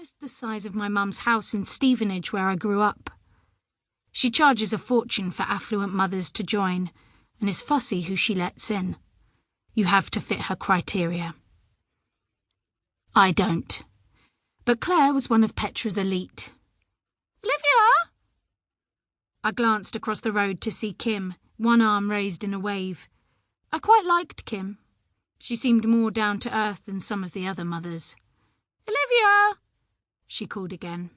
almost the size of my mum's house in Stevenage where I grew up. She charges a fortune for affluent mothers to join, and is fussy who she lets in. You have to fit her criteria. I don't. But Claire was one of Petra's elite. Olivia! I glanced across the road to see Kim, one arm raised in a wave. I quite liked Kim. She seemed more down to earth than some of the other mothers. Olivia! She called again.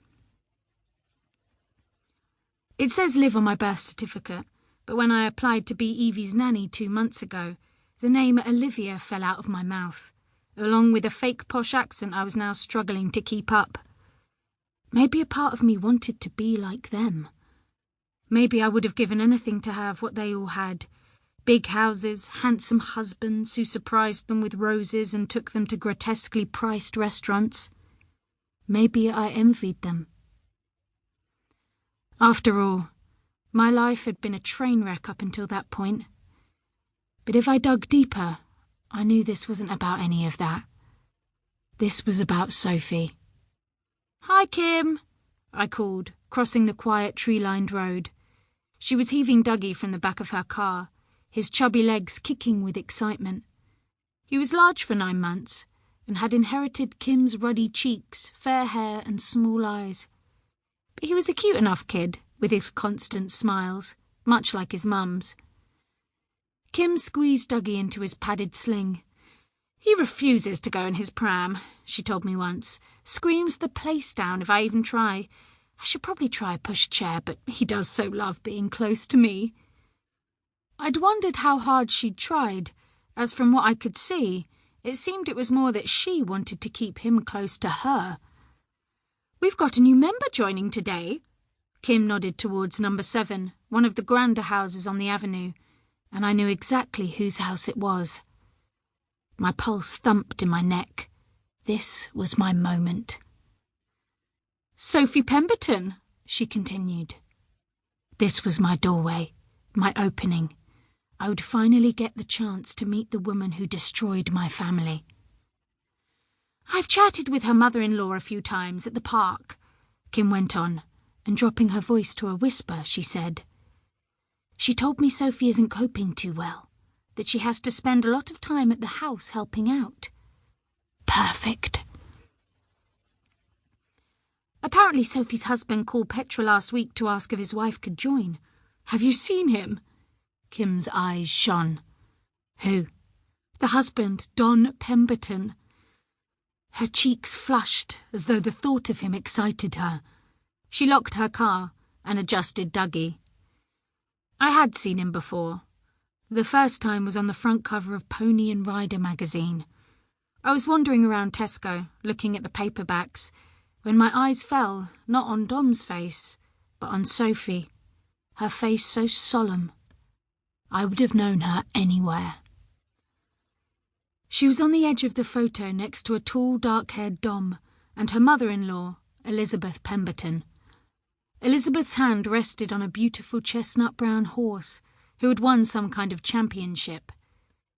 It says Liv on my birth certificate, but when I applied to be Evie's nanny 2 months ago, the name Olivia fell out of my mouth, along with a fake posh accent I was now struggling to keep up. Maybe a part of me wanted to be like them. Maybe I would have given anything to have what they all had. Big houses, handsome husbands who surprised them with roses and took them to grotesquely priced restaurants. Maybe I envied them. After all, my life had been a train wreck up until that point. But if I dug deeper, I knew this wasn't about any of that. This was about Sophy. Hi, Kim, I called, crossing the quiet tree-lined road. She was heaving Dougie from the back of her car, his chubby legs kicking with excitement. He was large for 9 months, and had inherited Kim's ruddy cheeks, fair hair and small eyes. But he was a cute enough kid, with his constant smiles, much like his mum's. Kim squeezed Dougie into his padded sling. He refuses to go in his pram, she told me once. Screams the place down if I even try. I should probably try a pushchair, but he does so love being close to me. I'd wondered how hard she'd tried, as from what I could see, it seemed it was more that she wanted to keep him close to her. We've got a new member joining today. Kim nodded towards number 7, one of the grander houses on the avenue, and I knew exactly whose house it was. My pulse thumped in my neck. This was my moment. Sophy Pemberton, she continued. This was my doorway, my opening. I would finally get the chance to meet the woman who destroyed my family. I've chatted with her mother-in-law a few times at the park, Kim went on, and dropping her voice to a whisper, she said, She told me Sophy isn't coping too well, that she has to spend a lot of time at the house helping out. Perfect. Apparently Sophie's husband called Petra last week to ask if his wife could join. Have you seen him? Kim's eyes shone. Who? The husband, Don Pemberton. Her cheeks flushed as though the thought of him excited her. She locked her car and adjusted Dougie. I had seen him before. The first time was on the front cover of Pony and Rider magazine. I was wandering around Tesco, looking at the paperbacks, when my eyes fell, not on Dom's face, but on Sophy, her face so solemn. I would have known her anywhere. She was on the edge of the photo next to a tall, dark-haired Dom and her mother-in-law, Elizabeth Pemberton. Elizabeth's hand rested on a beautiful chestnut-brown horse who had won some kind of championship.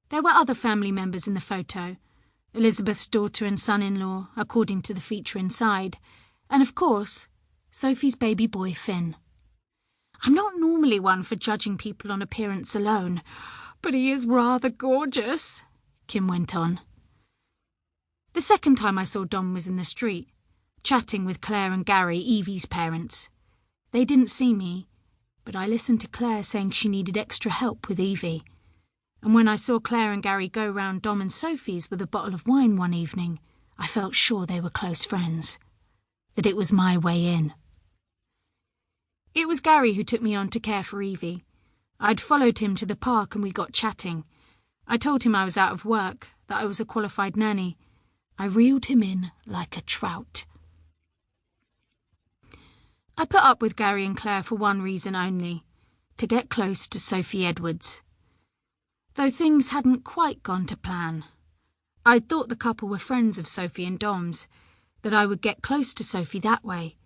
There were other family members in the photo, Elizabeth's daughter and son-in-law, according to the feature inside, and, of course, Sophie's baby boy Finn. I'm not normally one for judging people on appearance alone, but he is rather gorgeous, Kim went on. The second time I saw Dom was in the street, chatting with Claire and Gary, Evie's parents. They didn't see me, but I listened to Claire saying she needed extra help with Evie. And when I saw Claire and Gary go round Dom and Sophie's with a bottle of wine one evening, I felt sure they were close friends, that it was my way in. It was Gary who took me on to care for Evie. I'd followed him to the park and we got chatting. I told him I was out of work, that I was a qualified nanny. I reeled him in like a trout. I put up with Gary and Claire for one reason only, to get close to Sophie Edwards. Though things hadn't quite gone to plan. I'd thought the couple were friends of Sophie and Dom's, that I would get close to Sophie that way.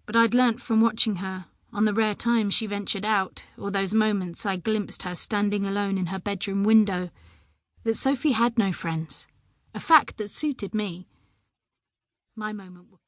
But I'd learnt from watching her, on the rare times she ventured out, or those moments I glimpsed her standing alone in her bedroom window, that Sophie had no friends, a fact that suited me. My moment would come.